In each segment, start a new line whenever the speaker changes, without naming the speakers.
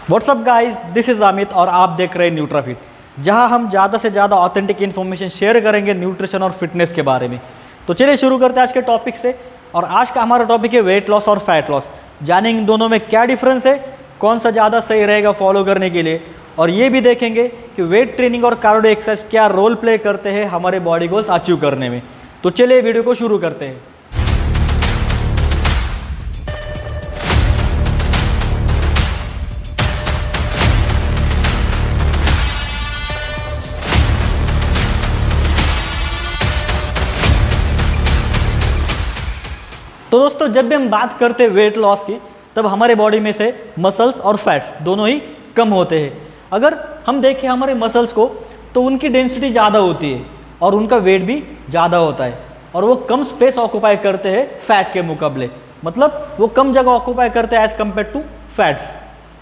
WhatsApp guys, this is Amit और आप देख रहे हैं न्यूट्राफिट, जहां हम ज़्यादा से ज़्यादा ऑथेंटिक इन्फॉर्मेशन शेयर करेंगे न्यूट्रिशन और फिटनेस के बारे में। तो चलिए शुरू करते हैं आज के टॉपिक से। और आज का हमारा टॉपिक है वेट लॉस और फैट लॉस। जानेंगे इन दोनों में क्या डिफरेंस है, कौन सा ज़्यादा सही रहेगा फॉलो करने के लिए, और ये भी देखेंगे कि वेट ट्रेनिंग और कार्डियो एक्सरसाइज क्या रोल प्ले करते हैं हमारे बॉडी गोल्स अचीव करने में। तो चलिए वीडियो को शुरू करते हैं। तो दोस्तों, जब भी हम बात करते हैं वेट लॉस की, तब हमारे बॉडी में से मसल्स और फैट्स दोनों ही कम होते हैं। अगर हम देखें हमारे मसल्स को, तो उनकी डेंसिटी ज़्यादा होती है और उनका वेट भी ज़्यादा होता है, और वो कम स्पेस ऑक्यूपाई करते हैं फैट के मुकाबले। मतलब वो कम जगह ऑक्यूपाई करते हैं एज़ कम्पेयर टू फैट्स।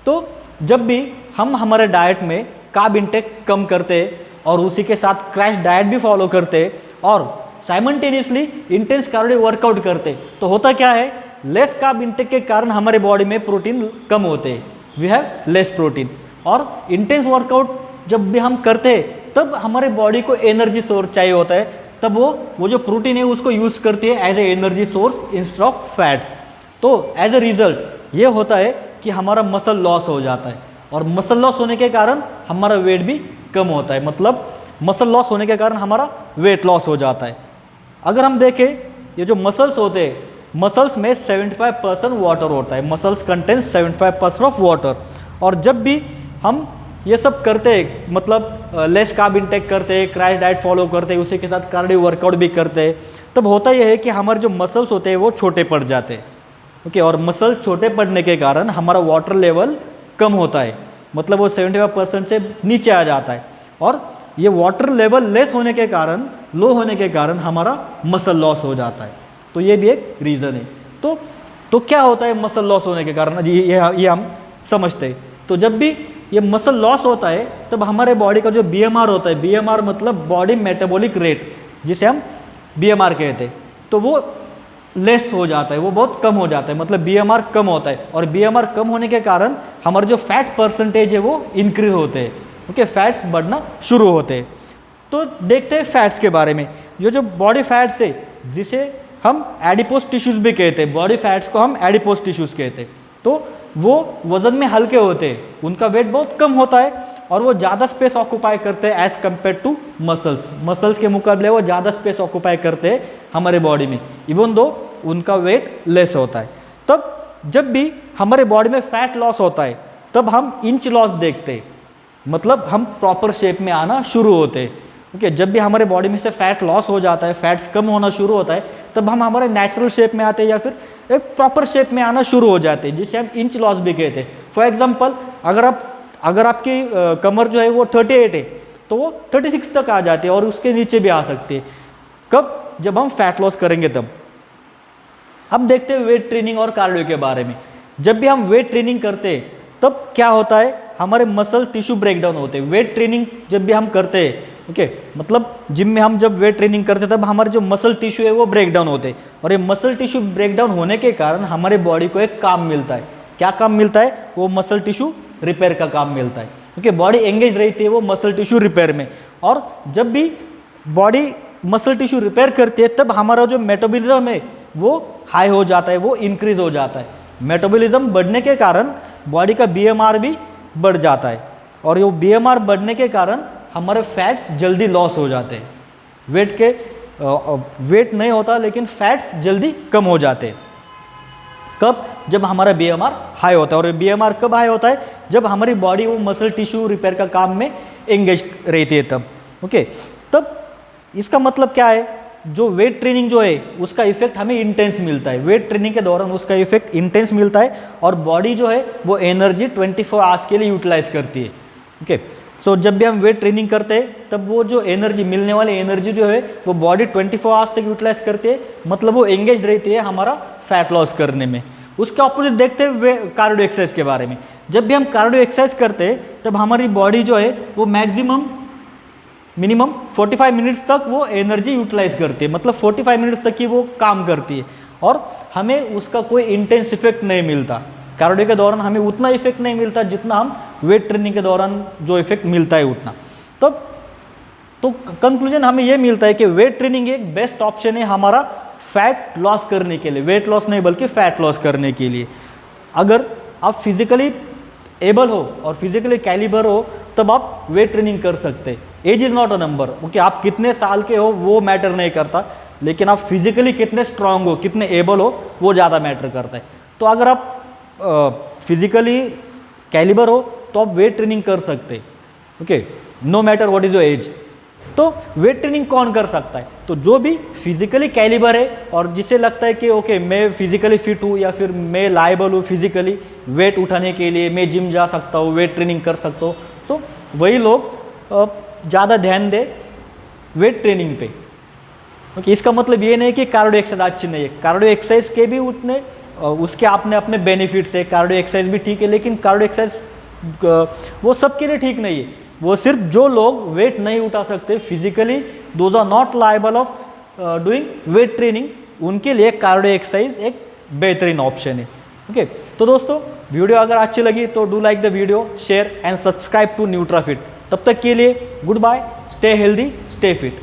तो जब भी हम हमारे डाइट में कार्ब इंटेक कम करते हैं और उसी के साथ क्रैश डाइट भी फॉलो करते हैं और साइमल्टेनियसली इंटेंस कार्डियो वर्कआउट करते, तो होता क्या है, लेस कार्ब इंटेक के कारण हमारे बॉडी में प्रोटीन कम होते हैं, वी हैव लेस प्रोटीन। और इंटेंस वर्कआउट जब भी हम करते हैं तब हमारे बॉडी को एनर्जी सोर्स चाहिए होता है, तब वो जो प्रोटीन है उसको यूज़ करती है as a energy source instead of fats. तो एज ए रिजल्ट ये होता है कि हमारा मसल लॉस हो जाता है, और मसल लॉस होने के कारण हमारा वेट भी कम होता है। मतलब मसल लॉस होने के कारण हमारा वेट लॉस हो जाता है। अगर हम देखें, ये जो मसल्स होते हैं, मसल्स में 75% वाटर होता है। Muscles contain 75% of water. और जब भी हम ये सब करते हैं, मतलब लेस कार्ब इंटेक करते हैं, क्रैश डाइट फॉलो करते हैं, उसी के साथ कार्डियो वर्कआउट भी करते हैं, तब होता यह है कि हमारे जो मसल्स होते हैं वो छोटे पड़ जाते हैं। ओके, और मसल छोटे पड़ने के कारण हमारा वाटर लेवल कम होता है, मतलब वो 75% से नीचे आ जाता है। और ये वाटर लेवल लेस होने के कारण, लो होने के कारण हमारा मसल लॉस हो जाता है। तो ये भी एक रीज़न है। तो क्या होता है मसल लॉस होने के कारण, ये हम समझते हैं। तो जब भी ये मसल लॉस होता है तब हमारे बॉडी का जो BMR होता है, BMR मतलब बॉडी मेटाबॉलिक रेट, जिसे हम BMR कहते हैं, तो वो लेस हो जाता है, वो बहुत कम हो जाता है। मतलब BMR कम होता है, और BMR कम होने के कारण हमारे जो फैट परसेंटेज है वो इंक्रीज होते हैं। ओके, फैट्स बढ़ना शुरू होते हैं। तो देखते हैं फैट्स के बारे में। ये जो बॉडी फैट्स है, जिसे हम एडिपोज टिश्यूज भी कहते हैं, बॉडी फैट्स को हम एडिपोज टिश्यूज कहते हैं, तो वो वजन में हल्के होते हैं, उनका वेट बहुत कम होता है, और वो ज़्यादा स्पेस ऑक्यूपाई करते हैं एज़ कम्पेयर टू मसल्स के मुकाबले वो ज़्यादा स्पेस ऑक्यूपाई करते हैं हमारे बॉडी में, इवन दो उनका वेट लेस होता है। तब जब भी हमारे बॉडी में फैट लॉस होता है तब हम इंच लॉस देखते हैं, मतलब हम प्रॉपर शेप में आना शुरू होते हैं। ओके, जब भी हमारे बॉडी में से फैट लॉस हो जाता है, फैट्स कम होना शुरू होता है, तब हम हमारे नेचुरल शेप में आते हैं या फिर एक प्रॉपर शेप में आना शुरू हो जाते हैं, जिसे हम इंच लॉस भी कहते हैं। फॉर एग्जांपल, अगर आपकी कमर जो है वो 38 है, तो वो 36 तक आ जाती है और उसके नीचे भी आ सकती है। कब? जब हम फैट लॉस करेंगे तब। अब देखते हैं वेट ट्रेनिंग और कार्डियो के बारे में। जब भी हम वेट ट्रेनिंग करते हैं तब क्या होता है, हमारे मसल टिश्यू ब्रेकडाउन होते हैं। वेट ट्रेनिंग जब भी हम करते हैं, ओके, मतलब जिम में हम जब वेट ट्रेनिंग करते हैं तब हमारे जो मसल टिश्यू है वो ब्रेकडाउन होते हैं, और ये मसल टिश्यू ब्रेकडाउन होने के कारण हमारे बॉडी को एक काम मिलता है। क्या काम मिलता है? वो मसल टिश्यू रिपेयर का काम मिलता है। ओके, बॉडी एंगेज रहती है वो मसल टिश्यू रिपेयर में, और जब भी बॉडी मसल टिश्यू रिपेयर करती है तब हमारा जो मेटाबॉलिज्म है वो हाई हो जाता है, वो इंक्रीज हो जाता है। मेटाबॉलिज्म बढ़ने के कारण बॉडी का BMR भी बढ़ जाता है, और ये BMR बढ़ने के कारण हमारे फैट्स जल्दी लॉस हो जाते हैं। वेट नहीं होता लेकिन फैट्स जल्दी कम हो जाते हैं। कब? जब हमारा BMR हाई होता है। और BMR कब हाई होता है? जब हमारी बॉडी वो मसल टिश्यू रिपेयर का काम में एंगेज रहती है तब। ओके, तब इसका मतलब क्या है, जो वेट ट्रेनिंग जो है उसका इफेक्ट हमें इंटेंस मिलता है। वेट ट्रेनिंग के दौरान उसका इफेक्ट इंटेंस मिलता है, और बॉडी जो है वो एनर्जी 24 आवर्स के लिए यूटिलाइज करती है। ओके, सो जब भी हम वेट ट्रेनिंग करते हैं तब वो जो एनर्जी, मिलने वाली एनर्जी जो है वो बॉडी 24 आवर्स तक यूटिलाइज करती है, मतलब वो एंगेज रहती है हमारा फैट लॉस करने में। उसके ऑपोजिट देखते हैं कार्डियो एक्सरसाइज के बारे में। जब भी हम कार्डियो एक्सरसाइज करते हैं तब हमारी बॉडी जो है वो मिनिमम 45 मिनट्स तक वो एनर्जी यूटिलाइज करती है, मतलब 45 मिनट्स तक ही वो काम करती है, और हमें उसका कोई इंटेंस इफेक्ट नहीं मिलता कार्डियो के दौरान हमें उतना इफेक्ट नहीं मिलता जितना हम वेट ट्रेनिंग के दौरान जो इफेक्ट मिलता है उतना। तब तो कंक्लूजन हमें ये मिलता है कि वेट ट्रेनिंग एक बेस्ट ऑप्शन है हमारा फैट लॉस करने के लिए, वेट लॉस नहीं बल्कि फैट लॉस करने के लिए। अगर आप फिजिकली एबल हो और फिजिकली कैलिबर हो तब आप वेट ट्रेनिंग कर सकते। Age is not a number, क्योंकि आप कितने साल के हो वो मैटर नहीं करता, लेकिन आप फिजिकली कितने स्ट्रांग हो, कितने एबल हो वो ज़्यादा मैटर करता है। तो अगर आप फिजिकली कैलिबर हो तो आप वेट ट्रेनिंग कर सकते, okay, no matter what is your age. तो वेट ट्रेनिंग कौन कर सकता है? तो जो भी फिजिकली कैलिबर है और जिसे लगता है कि ओके मैं फिजिकली फिट हूँ या फिर मैं लायबल हूँ फिजिकली वेट उठाने के लिए, मैं जिम जा सकता हूँ, वेट ट्रेनिंग कर सकता हूँ, तो वही लोग ज़्यादा ध्यान दे वेट ट्रेनिंग पे। ओके, इसका मतलब ये नहीं कि कार्डियो एक्सरसाइज अच्छी नहीं है, कार्डियो एक्सरसाइज के भी उतने उसके अपने अपने बेनिफिट्स है, कार्डियो एक्सरसाइज भी ठीक है, लेकिन कार्डियो एक्सरसाइज वो सबके लिए ठीक नहीं है। वो सिर्फ जो लोग वेट नहीं उठा सकते physically, those are not liable of doing weight training, उनके लिए कार्डियो एक्सरसाइज एक बेहतरीन ऑप्शन है। ओके, तो दोस्तों वीडियो अगर अच्छी लगी तो do like the video, share and subscribe to Nutrafit. तब तक के लिए good bye, stay healthy, stay fit.